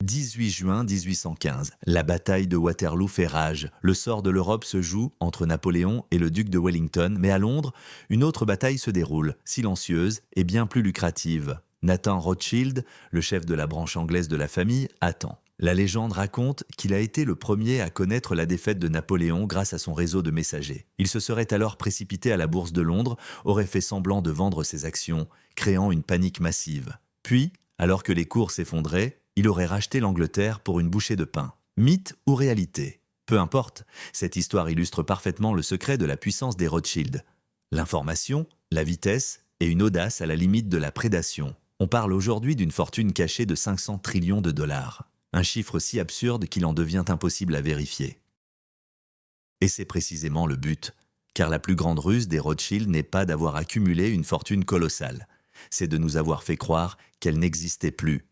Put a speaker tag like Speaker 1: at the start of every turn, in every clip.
Speaker 1: 18 juin 1815, la bataille de Waterloo fait rage. Le sort de l'Europe se joue entre Napoléon et le duc de Wellington, mais à Londres, une autre bataille se déroule, silencieuse et bien plus lucrative. Nathan Rothschild, le chef de la branche anglaise de la famille, attend. La légende raconte qu'il a été le premier à connaître la défaite de Napoléon grâce à son réseau de messagers. Il se serait alors précipité à la bourse de Londres, aurait fait semblant de vendre ses actions, créant une panique massive. Puis, alors que les cours s'effondraient, il aurait racheté l'Angleterre pour une bouchée de pain. Mythe ou réalité? Peu importe, cette histoire illustre parfaitement le secret de la puissance des Rothschild. L'information, la vitesse et une audace à la limite de la prédation. On parle aujourd'hui d'une fortune cachée de 500 trillions de dollars. Un chiffre si absurde qu'il en devient impossible à vérifier. Et c'est précisément le but, car la plus grande ruse des Rothschild n'est pas d'avoir accumulé une fortune colossale, c'est de nous avoir fait croire qu'elle n'existait plus.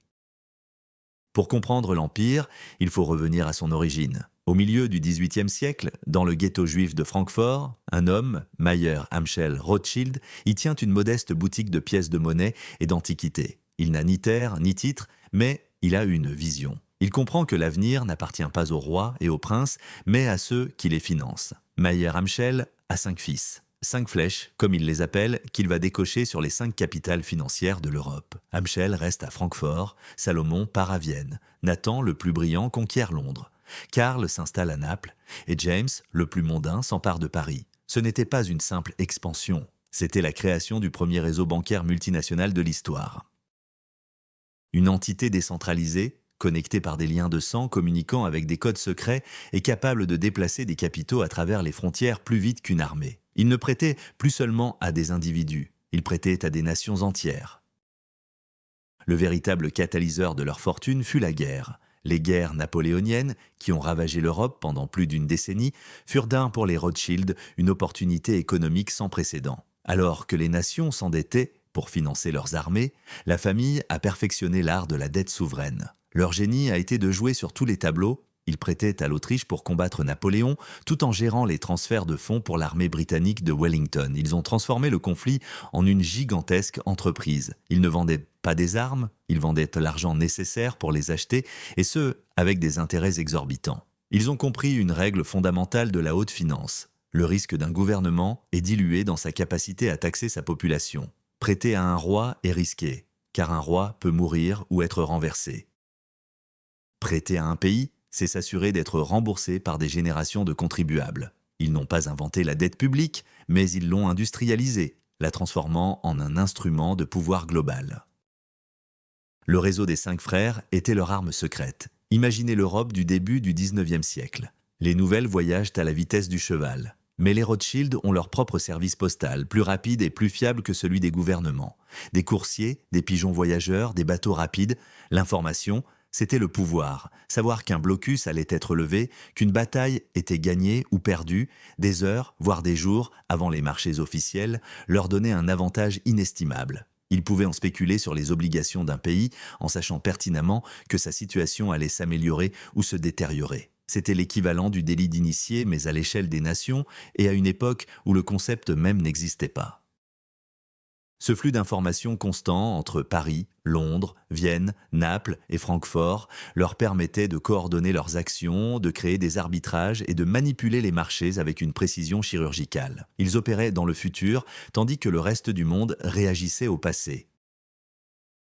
Speaker 1: Pour comprendre l'Empire, il faut revenir à son origine. Au milieu du XVIIIe siècle, dans le ghetto juif de Francfort, un homme, Mayer Amschel Rothschild, y tient une modeste boutique de pièces de monnaie et d'antiquités. Il n'a ni terre ni titre, mais il a une vision. Il comprend que l'avenir n'appartient pas aux rois et aux princes, mais à ceux qui les financent. Mayer Amschel a 5 fils. 5 flèches, comme il les appelle, qu'il va décocher sur les 5 capitales financières de l'Europe. Amschel reste à Francfort, Salomon part à Vienne, Nathan, le plus brillant, conquiert Londres. Karl s'installe à Naples, et James, le plus mondain, s'empare de Paris. Ce n'était pas une simple expansion, c'était la création du premier réseau bancaire multinational de l'histoire. Une entité décentralisée, connectée par des liens de sang, communiquant avec des codes secrets et capable de déplacer des capitaux à travers les frontières plus vite qu'une armée. Il ne prêtait plus seulement à des individus, il prêtait à des nations entières. Le véritable catalyseur de leur fortune fut la guerre. Les guerres napoléoniennes, qui ont ravagé l'Europe pendant plus d'une décennie, furent pour les Rothschild une opportunité économique sans précédent. Alors que les nations s'endettaient pour financer leurs armées, la famille a perfectionné l'art de la dette souveraine. Leur génie a été de jouer sur tous les tableaux. Ils prêtaient à l'Autriche pour combattre Napoléon, tout en gérant les transferts de fonds pour l'armée britannique de Wellington. Ils ont transformé le conflit en une gigantesque entreprise. Ils ne vendaient pas des armes, ils vendaient l'argent nécessaire pour les acheter, et ce, avec des intérêts exorbitants. Ils ont compris une règle fondamentale de la haute finance. Le risque d'un gouvernement est dilué dans sa capacité à taxer sa population. Prêter à un roi est risqué, car un roi peut mourir ou être renversé. Prêter à un pays, c'est s'assurer d'être remboursé par des générations de contribuables. Ils n'ont pas inventé la dette publique, mais ils l'ont industrialisée, la transformant en un instrument de pouvoir global. Le réseau des 5 frères était leur arme secrète. Imaginez l'Europe du début du XIXe siècle. Les nouvelles voyagent à la vitesse du cheval. Mais les Rothschild ont leur propre service postal, plus rapide et plus fiable que celui des gouvernements. Des coursiers, des pigeons voyageurs, des bateaux rapides, l'information, c'était le pouvoir, savoir qu'un blocus allait être levé, qu'une bataille était gagnée ou perdue, des heures, voire des jours, avant les marchés officiels, leur donnait un avantage inestimable. Ils pouvaient en spéculer sur les obligations d'un pays en sachant pertinemment que sa situation allait s'améliorer ou se détériorer. C'était l'équivalent du délit d'initié, mais à l'échelle des nations et à une époque où le concept même n'existait pas. Ce flux d'informations constant entre Paris, Londres, Vienne, Naples et Francfort leur permettait de coordonner leurs actions, de créer des arbitrages et de manipuler les marchés avec une précision chirurgicale. Ils opéraient dans le futur, tandis que le reste du monde réagissait au passé.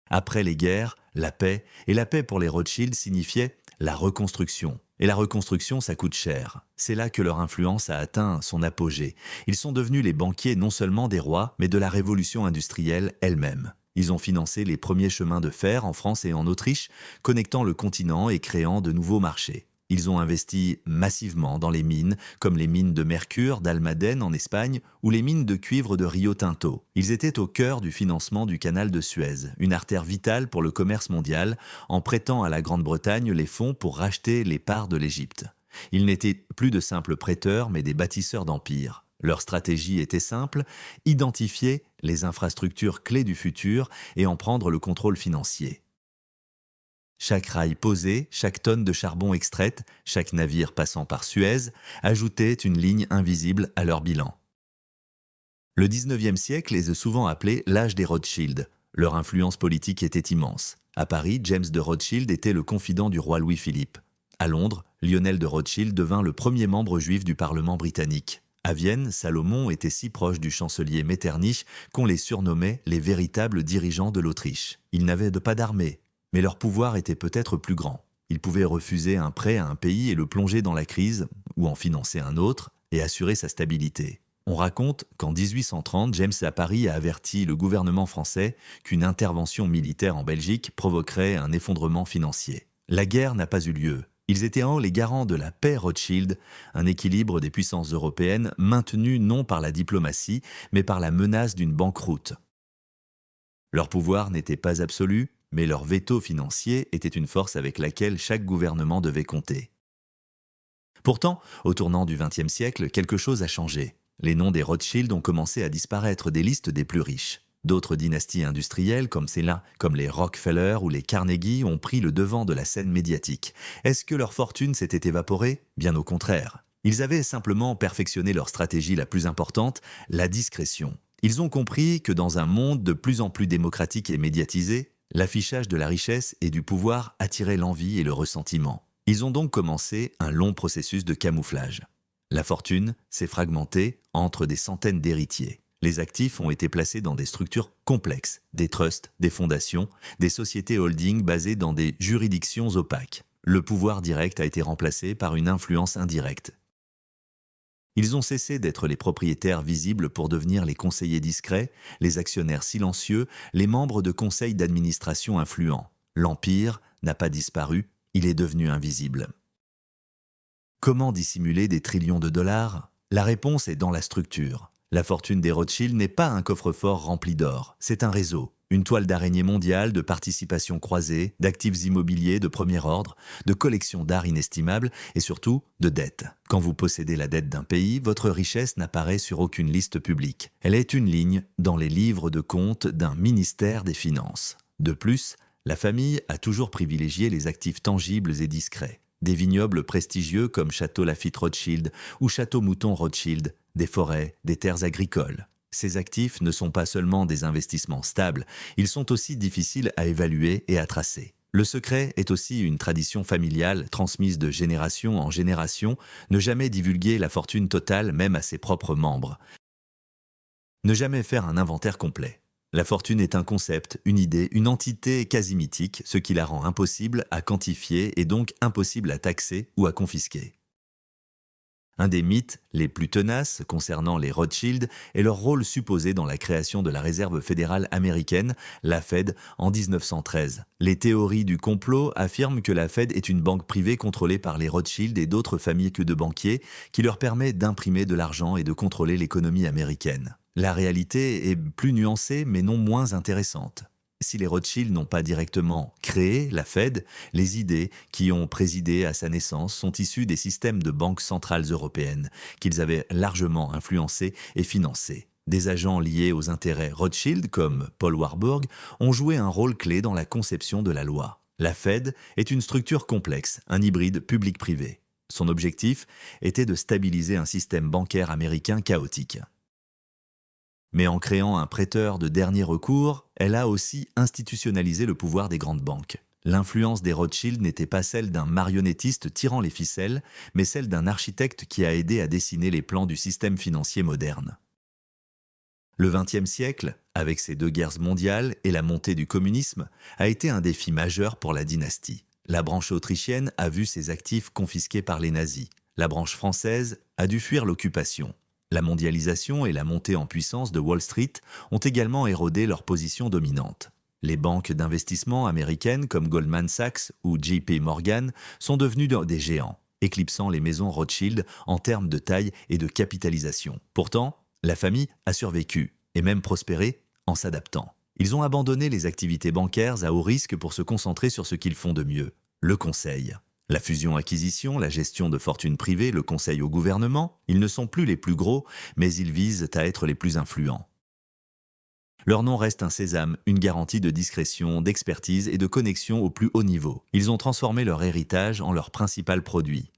Speaker 1: Après les guerres, la paix, et la paix pour les Rothschild signifiait la reconstruction. Et la reconstruction, ça coûte cher. C'est là que leur influence a atteint son apogée. Ils sont devenus les banquiers non seulement des rois, mais de la révolution industrielle elle-même. Ils ont financé les premiers chemins de fer en France et en Autriche, connectant le continent et créant de nouveaux marchés. Ils ont investi massivement dans les mines, comme les mines de mercure d'Almadén en Espagne ou les mines de cuivre de Rio Tinto. Ils étaient au cœur du financement du canal de Suez, une artère vitale pour le commerce mondial, en prêtant à la Grande-Bretagne les fonds pour racheter les parts de l'Égypte. Ils n'étaient plus de simples prêteurs, mais des bâtisseurs d'empires. Leur stratégie était simple, identifier les infrastructures clés du futur et en prendre le contrôle financier. Chaque rail posé, chaque tonne de charbon extraite, chaque navire passant par Suez ajoutait une ligne invisible à leur bilan. Le XIXe siècle est souvent appelé l'âge des Rothschild. Leur influence politique était immense. À Paris, James de Rothschild était le confident du roi Louis-Philippe. À Londres, Lionel de Rothschild devint le premier membre juif du Parlement britannique. À Vienne, Salomon était si proche du chancelier Metternich qu'on les surnommait les véritables dirigeants de l'Autriche. Ils n'avaient pas d'armée, mais leur pouvoir était peut-être plus grand. Ils pouvaient refuser un prêt à un pays et le plonger dans la crise, ou en financer un autre, et assurer sa stabilité. On raconte qu'en 1830, James à Paris a averti le gouvernement français qu'une intervention militaire en Belgique provoquerait un effondrement financier. La guerre n'a pas eu lieu. Ils étaient les garants de la paix Rothschild, un équilibre des puissances européennes maintenu non par la diplomatie, mais par la menace d'une banqueroute. Leur pouvoir n'était pas absolu, mais leur veto financier était une force avec laquelle chaque gouvernement devait compter. Pourtant, au tournant du XXe siècle, quelque chose a changé. Les noms des Rothschild ont commencé à disparaître des listes des plus riches. D'autres dynasties industrielles, comme les Rockefeller ou les Carnegie, ont pris le devant de la scène médiatique. Est-ce que leur fortune s'était évaporée? Bien au contraire. Ils avaient simplement perfectionné leur stratégie la plus importante, la discrétion. Ils ont compris que dans un monde de plus en plus démocratique et médiatisé, l'affichage de la richesse et du pouvoir attirait l'envie et le ressentiment. Ils ont donc commencé un long processus de camouflage. La fortune s'est fragmentée entre des centaines d'héritiers. Les actifs ont été placés dans des structures complexes, des trusts, des fondations, des sociétés holding basées dans des juridictions opaques. Le pouvoir direct a été remplacé par une influence indirecte. Ils ont cessé d'être les propriétaires visibles pour devenir les conseillers discrets, les actionnaires silencieux, les membres de conseils d'administration influents. L'empire n'a pas disparu, il est devenu invisible. Comment dissimuler des trillions de dollars? La réponse est dans la structure. La fortune des Rothschild n'est pas un coffre-fort rempli d'or, c'est un réseau, une toile d'araignée mondiale de participations croisées, d'actifs immobiliers de premier ordre, de collections d'art inestimables et surtout de dettes. Quand vous possédez la dette d'un pays, votre richesse n'apparaît sur aucune liste publique. Elle est une ligne dans les livres de compte d'un ministère des Finances. De plus, la famille a toujours privilégié les actifs tangibles et discrets. Des vignobles prestigieux comme Château Lafite Rothschild ou Château Mouton Rothschild, des forêts, des terres agricoles. Ces actifs ne sont pas seulement des investissements stables, ils sont aussi difficiles à évaluer et à tracer. Le secret est aussi une tradition familiale transmise de génération en génération, ne jamais divulguer la fortune totale même à ses propres membres. Ne jamais faire un inventaire complet. La fortune est un concept, une idée, une entité quasi mythique, ce qui la rend impossible à quantifier et donc impossible à taxer ou à confisquer. Un des mythes les plus tenaces concernant les Rothschild est leur rôle supposé dans la création de la Réserve fédérale américaine, la Fed, en 1913. Les théories du complot affirment que la Fed est une banque privée contrôlée par les Rothschild et d'autres familles de banquiers qui leur permet d'imprimer de l'argent et de contrôler l'économie américaine. La réalité est plus nuancée mais non moins intéressante. Si les Rothschild n'ont pas directement créé la Fed, les idées qui ont présidé à sa naissance sont issues des systèmes de banques centrales européennes qu'ils avaient largement influencés et financés. Des agents liés aux intérêts Rothschild, comme Paul Warburg, ont joué un rôle clé dans la conception de la loi. La Fed est une structure complexe, un hybride public-privé. Son objectif était de stabiliser un système bancaire américain chaotique. Mais en créant un prêteur de dernier recours, elle a aussi institutionnalisé le pouvoir des grandes banques. L'influence des Rothschild n'était pas celle d'un marionnettiste tirant les ficelles, mais celle d'un architecte qui a aidé à dessiner les plans du système financier moderne. Le XXe siècle, avec ses 2 guerres mondiales et la montée du communisme, a été un défi majeur pour la dynastie. La branche autrichienne a vu ses actifs confisqués par les nazis. La branche française a dû fuir l'occupation. La mondialisation et la montée en puissance de Wall Street ont également érodé leur position dominante. Les banques d'investissement américaines comme Goldman Sachs ou JP Morgan sont devenues des géants, éclipsant les maisons Rothschild en termes de taille et de capitalisation. Pourtant, la famille a survécu et même prospéré en s'adaptant. Ils ont abandonné les activités bancaires à haut risque pour se concentrer sur ce qu'ils font de mieux, le conseil. La fusion-acquisition, la gestion de fortunes privées, le conseil au gouvernement, ils ne sont plus les plus gros, mais ils visent à être les plus influents. Leur nom reste un sésame, une garantie de discrétion, d'expertise et de connexion au plus haut niveau. Ils ont transformé leur héritage en leur principal produit.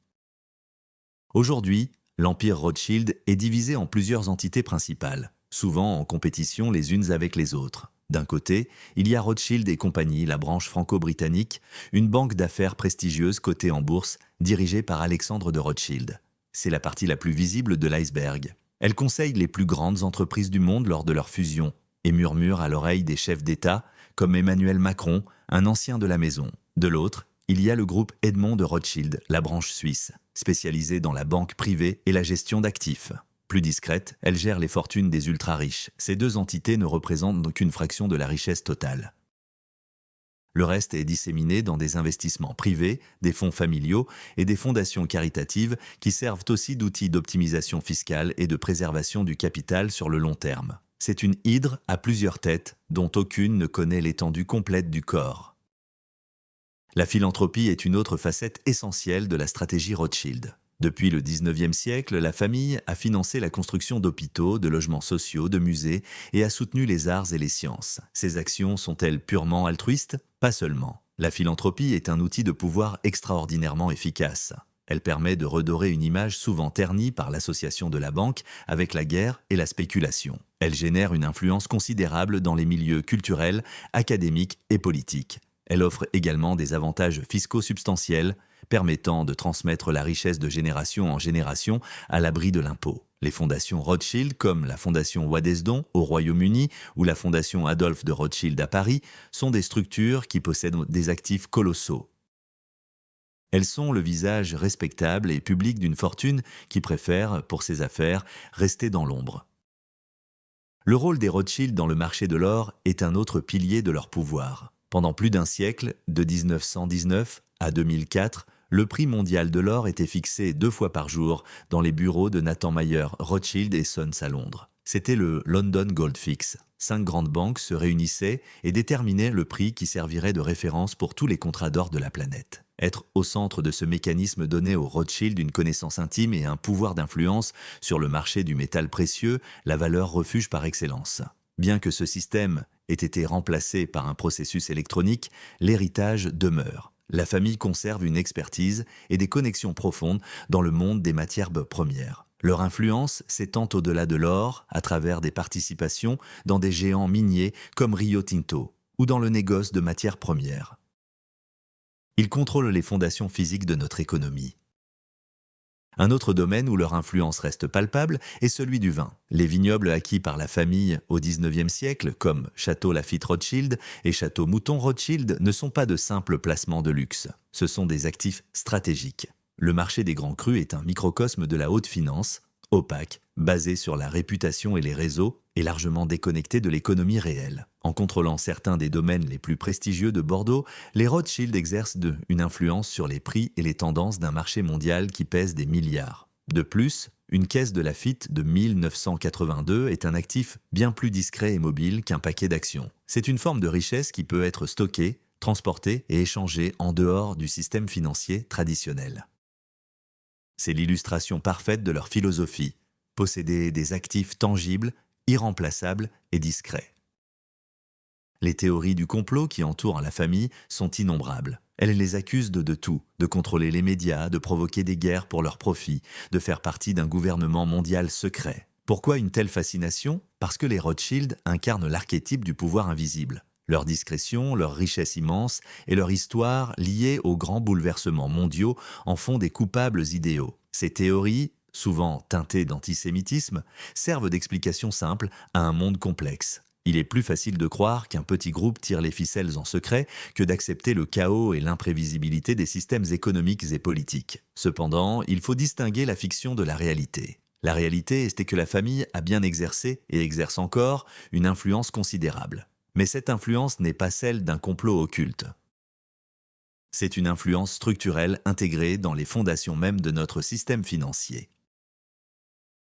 Speaker 1: Aujourd'hui, l'empire Rothschild est divisé en plusieurs entités principales, souvent en compétition les unes avec les autres. D'un côté, il y a Rothschild et compagnie, la branche franco-britannique, une banque d'affaires prestigieuse cotée en bourse, dirigée par Alexandre de Rothschild. C'est la partie la plus visible de l'iceberg. Elle conseille les plus grandes entreprises du monde lors de leur fusion et murmure à l'oreille des chefs d'État, comme Emmanuel Macron, un ancien de la maison. De l'autre, il y a le groupe Edmond de Rothschild, la branche suisse, spécialisée dans la banque privée et la gestion d'actifs. Plus discrète, elle gère les fortunes des ultra-riches. Ces deux entités ne représentent qu'une fraction de la richesse totale. Le reste est disséminé dans des investissements privés, des fonds familiaux et des fondations caritatives qui servent aussi d'outils d'optimisation fiscale et de préservation du capital sur le long terme. C'est une hydre à plusieurs têtes dont aucune ne connaît l'étendue complète du corps. La philanthropie est une autre facette essentielle de la stratégie Rothschild. Depuis le XIXe siècle, la famille a financé la construction d'hôpitaux, de logements sociaux, de musées et a soutenu les arts et les sciences. Ces actions sont-elles purement altruistes? Pas seulement. La philanthropie est un outil de pouvoir extraordinairement efficace. Elle permet de redorer une image souvent ternie par l'association de la banque avec la guerre et la spéculation. Elle génère une influence considérable dans les milieux culturels, académiques et politiques. Elle offre également des avantages fiscaux substantiels, permettant de transmettre la richesse de génération en génération à l'abri de l'impôt. Les fondations Rothschild, comme la fondation Waddesdon au Royaume-Uni ou la fondation Adolphe de Rothschild à Paris, sont des structures qui possèdent des actifs colossaux. Elles sont le visage respectable et public d'une fortune qui préfère, pour ses affaires, rester dans l'ombre. Le rôle des Rothschild dans le marché de l'or est un autre pilier de leur pouvoir. Pendant plus d'un siècle, de 1919 à 2004, le prix mondial de l'or était fixé 2 fois par jour dans les bureaux de Nathan Mayer, Rothschild et Sons à Londres. C'était le London Gold Fix. 5 grandes banques se réunissaient et déterminaient le prix qui servirait de référence pour tous les contrats d'or de la planète. Être au centre de ce mécanisme donnait aux Rothschild une connaissance intime et un pouvoir d'influence sur le marché du métal précieux, la valeur refuge par excellence. Bien que ce système ait été remplacé par un processus électronique, l'héritage demeure. La famille conserve une expertise et des connexions profondes dans le monde des matières premières. Leur influence s'étend au-delà de l'or, à travers des participations dans des géants miniers comme Rio Tinto, ou dans le négoce de matières premières. Ils contrôlent les fondations physiques de notre économie. Un autre domaine où leur influence reste palpable est celui du vin. Les vignobles acquis par la famille au XIXe siècle, comme Château Lafite Rothschild et Château Mouton Rothschild, ne sont pas de simples placements de luxe. Ce sont des actifs stratégiques. Le marché des grands crus est un microcosme de la haute finance, opaque, basé sur la réputation et les réseaux, et largement déconnecté de l'économie réelle. En contrôlant certains des domaines les plus prestigieux de Bordeaux, les Rothschild exercent une influence sur les prix et les tendances d'un marché mondial qui pèse des milliards. De plus, une caisse de Lafite de 1982 est un actif bien plus discret et mobile qu'un paquet d'actions. C'est une forme de richesse qui peut être stockée, transportée et échangée en dehors du système financier traditionnel. C'est l'illustration parfaite de leur philosophie, posséder des actifs tangibles, irremplaçables et discrets. Les théories du complot qui entourent la famille sont innombrables. Elles les accusent de tout, de contrôler les médias, de provoquer des guerres pour leur profit, de faire partie d'un gouvernement mondial secret. Pourquoi une telle fascination? Parce que les Rothschild incarnent l'archétype du pouvoir invisible. Leur discrétion, leur richesse immense et leur histoire liée aux grands bouleversements mondiaux en font des coupables idéaux. Ces théories, souvent teintées d'antisémitisme, servent d'explication simple à un monde complexe. Il est plus facile de croire qu'un petit groupe tire les ficelles en secret que d'accepter le chaos et l'imprévisibilité des systèmes économiques et politiques. Cependant, il faut distinguer la fiction de la réalité. La réalité est que la famille a bien exercé, et exerce encore, une influence considérable. Mais cette influence n'est pas celle d'un complot occulte. C'est une influence structurelle intégrée dans les fondations même de notre système financier.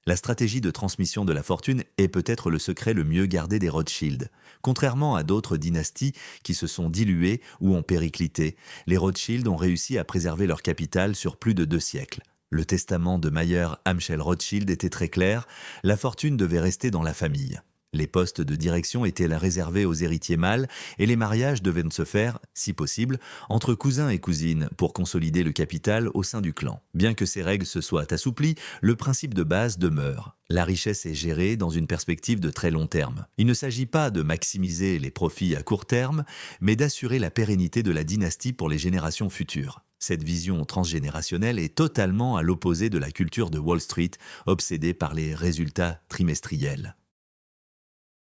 Speaker 1: La stratégie de transmission de la fortune est peut-être le secret le mieux gardé des Rothschild. Contrairement à d'autres dynasties qui se sont diluées ou ont périclité, les Rothschild ont réussi à préserver leur capital sur plus de 2 siècles. Le testament de Mayer Amschel Rothschild était très clair, la fortune devait rester dans la famille. Les postes de direction étaient réservés aux héritiers mâles et les mariages devaient se faire, si possible, entre cousins et cousines pour consolider le capital au sein du clan. Bien que ces règles se soient assouplies, le principe de base demeure. La richesse est gérée dans une perspective de très long terme. Il ne s'agit pas de maximiser les profits à court terme, mais d'assurer la pérennité de la dynastie pour les générations futures. Cette vision transgénérationnelle est totalement à l'opposé de la culture de Wall Street, obsédée par les résultats trimestriels.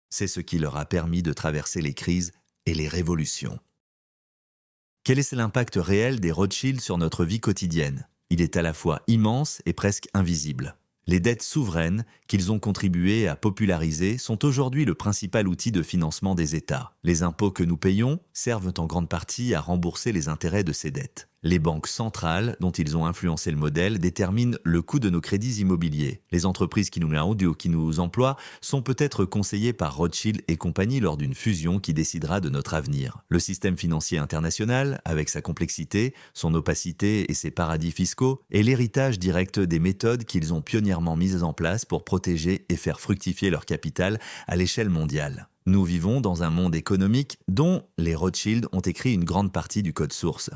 Speaker 1: C'est ce qui leur a permis de traverser les crises et les révolutions. Quel est l'impact réel des Rothschild sur notre vie quotidienne? Il est à la fois immense et presque invisible. Les dettes souveraines qu'ils ont contribué à populariser sont aujourd'hui le principal outil de financement des États. Les impôts que nous payons servent en grande partie à rembourser les intérêts de ces dettes. Les banques centrales, dont ils ont influencé le modèle, déterminent le coût de nos crédits immobiliers. Les entreprises qui nous vendent ou qui nous emploient sont peut-être conseillées par Rothschild et compagnie lors d'une fusion qui décidera de notre avenir. Le système financier international, avec sa complexité, son opacité et ses paradis fiscaux, est l'héritage direct des méthodes qu'ils ont pionnièrement mises en place pour protéger et faire fructifier leur capital à l'échelle mondiale. Nous vivons dans un monde économique dont les Rothschild ont écrit une grande partie du code source.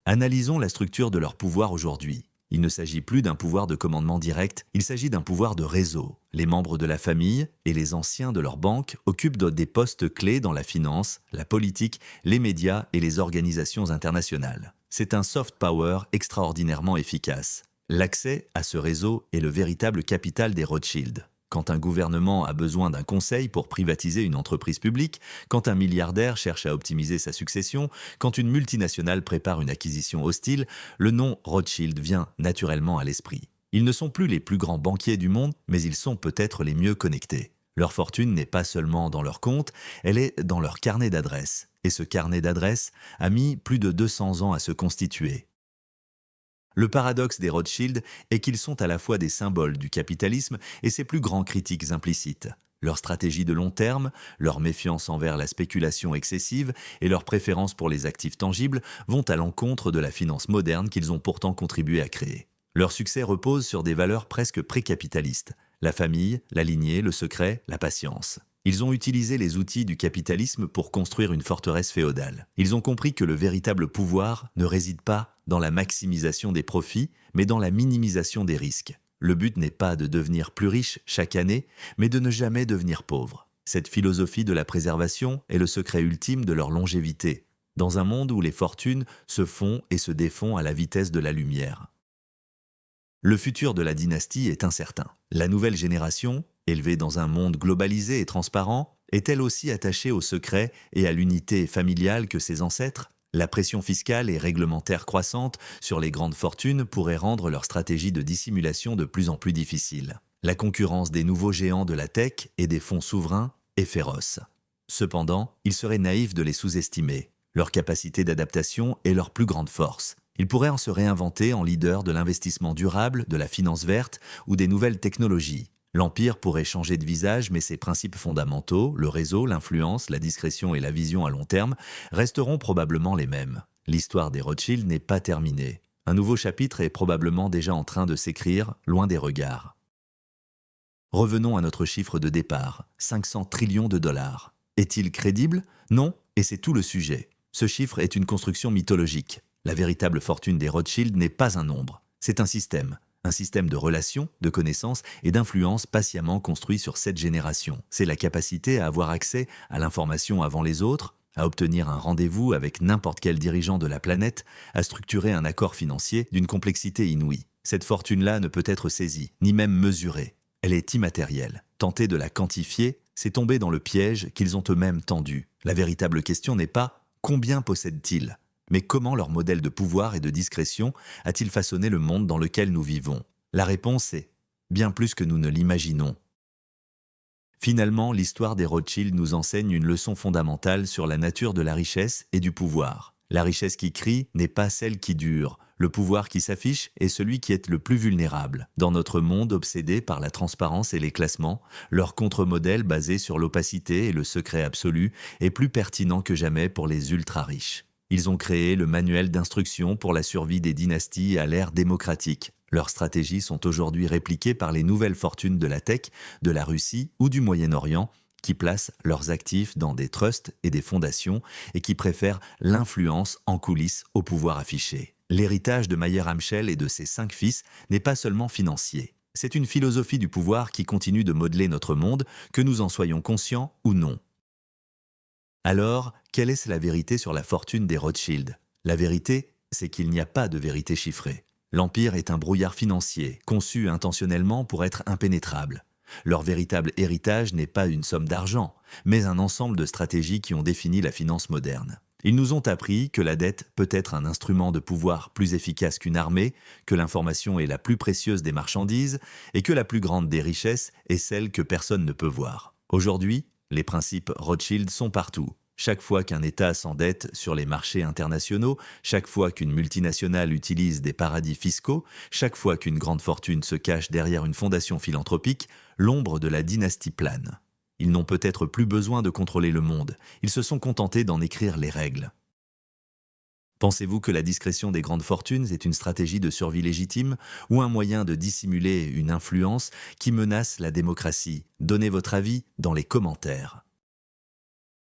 Speaker 1: Analysons la structure de leur pouvoir aujourd'hui. Il ne s'agit plus d'un pouvoir de commandement direct, il s'agit d'un pouvoir de réseau. Les membres de la famille et les anciens de leur banque occupent des postes clés dans la finance, la politique, les médias et les organisations internationales. C'est un soft power extraordinairement efficace. L'accès à ce réseau est le véritable capital des Rothschild. Quand un gouvernement a besoin d'un conseil pour privatiser une entreprise publique, quand un milliardaire cherche à optimiser sa succession, quand une multinationale prépare une acquisition hostile, le nom Rothschild vient naturellement à l'esprit. Ils ne sont plus les plus grands banquiers du monde, mais ils sont peut-être les mieux connectés. Leur fortune n'est pas seulement dans leurs comptes, elle est dans leur carnet d'adresses. Et ce carnet d'adresses a mis plus de 200 ans à se constituer. Le paradoxe des Rothschild est qu'ils sont à la fois des symboles du capitalisme et ses plus grands critiques implicites. Leur stratégie de long terme, leur méfiance envers la spéculation excessive et leur préférence pour les actifs tangibles vont à l'encontre de la finance moderne qu'ils ont pourtant contribué à créer. Leur succès repose sur des valeurs presque précapitalistes: la famille, la lignée, le secret, la patience. Ils ont utilisé les outils du capitalisme pour construire une forteresse féodale. Ils ont compris que le véritable pouvoir ne réside pas dans la maximisation des profits, mais dans la minimisation des risques. Le but n'est pas de devenir plus riche chaque année, mais de ne jamais devenir pauvre. Cette philosophie de la préservation est le secret ultime de leur longévité, dans un monde où les fortunes se font et se défont à la vitesse de la lumière. Le futur de la dynastie est incertain. La nouvelle génération, élevée dans un monde globalisé et transparent, est elle aussi attachée au secret et à l'unité familiale que ses ancêtres? La pression fiscale et réglementaire croissante sur les grandes fortunes pourrait rendre leur stratégie de dissimulation de plus en plus difficile. La concurrence des nouveaux géants de la tech et des fonds souverains est féroce. Cependant, il serait naïf de les sous-estimer. Leur capacité d'adaptation est leur plus grande force. Ils pourraient en se réinventer en leader de l'investissement durable, de la finance verte ou des nouvelles technologies. L'empire pourrait changer de visage, mais ses principes fondamentaux, le réseau, l'influence, la discrétion et la vision à long terme, resteront probablement les mêmes. L'histoire des Rothschild n'est pas terminée. Un nouveau chapitre est probablement déjà en train de s'écrire, loin des regards. Revenons à notre chiffre de départ, 500 trillions de dollars. Est-il crédible? Non, et c'est tout le sujet. Ce chiffre est une construction mythologique. La véritable fortune des Rothschild n'est pas un nombre, c'est un système. Un système de relations, de connaissances et d'influence patiemment construit sur 7 générations. C'est la capacité à avoir accès à l'information avant les autres, à obtenir un rendez-vous avec n'importe quel dirigeant de la planète, à structurer un accord financier d'une complexité inouïe. Cette fortune-là ne peut être saisie, ni même mesurée. Elle est immatérielle. Tenter de la quantifier, c'est tomber dans le piège qu'ils ont eux-mêmes tendu. La véritable question n'est pas « combien possèdent-ils ?» mais comment leur modèle de pouvoir et de discrétion a-t-il façonné le monde dans lequel nous vivons? La réponse est bien plus que nous ne l'imaginons. Finalement, l'histoire des Rothschild nous enseigne une leçon fondamentale sur la nature de la richesse et du pouvoir. La richesse qui crie n'est pas celle qui dure. Le pouvoir qui s'affiche est celui qui est le plus vulnérable. Dans notre monde obsédé par la transparence et les classements, leur contre-modèle basé sur l'opacité et le secret absolu est plus pertinent que jamais pour les ultra-riches. Ils ont créé le manuel d'instruction pour la survie des dynasties à l'ère démocratique. Leurs stratégies sont aujourd'hui répliquées par les nouvelles fortunes de la tech, de la Russie ou du Moyen-Orient, qui placent leurs actifs dans des trusts et des fondations et qui préfèrent l'influence en coulisses au pouvoir affiché. L'héritage de Mayer Amschel et de ses 5 fils n'est pas seulement financier. C'est une philosophie du pouvoir qui continue de modeler notre monde, que nous en soyons conscients ou non. Alors, quelle est la vérité sur la fortune des Rothschild? La vérité, c'est qu'il n'y a pas de vérité chiffrée. L'Empire est un brouillard financier, conçu intentionnellement pour être impénétrable. Leur véritable héritage n'est pas une somme d'argent, mais un ensemble de stratégies qui ont défini la finance moderne. Ils nous ont appris que la dette peut être un instrument de pouvoir plus efficace qu'une armée, que l'information est la plus précieuse des marchandises et que la plus grande des richesses est celle que personne ne peut voir. Aujourd'hui, les principes Rothschild sont partout. Chaque fois qu'un État s'endette sur les marchés internationaux, chaque fois qu'une multinationale utilise des paradis fiscaux, chaque fois qu'une grande fortune se cache derrière une fondation philanthropique, l'ombre de la dynastie plane. Ils n'ont peut-être plus besoin de contrôler le monde, ils se sont contentés d'en écrire les règles. Pensez-vous que la discrétion des grandes fortunes est une stratégie de survie légitime ou un moyen de dissimuler une influence qui menace la démocratie? Donnez votre avis dans les commentaires.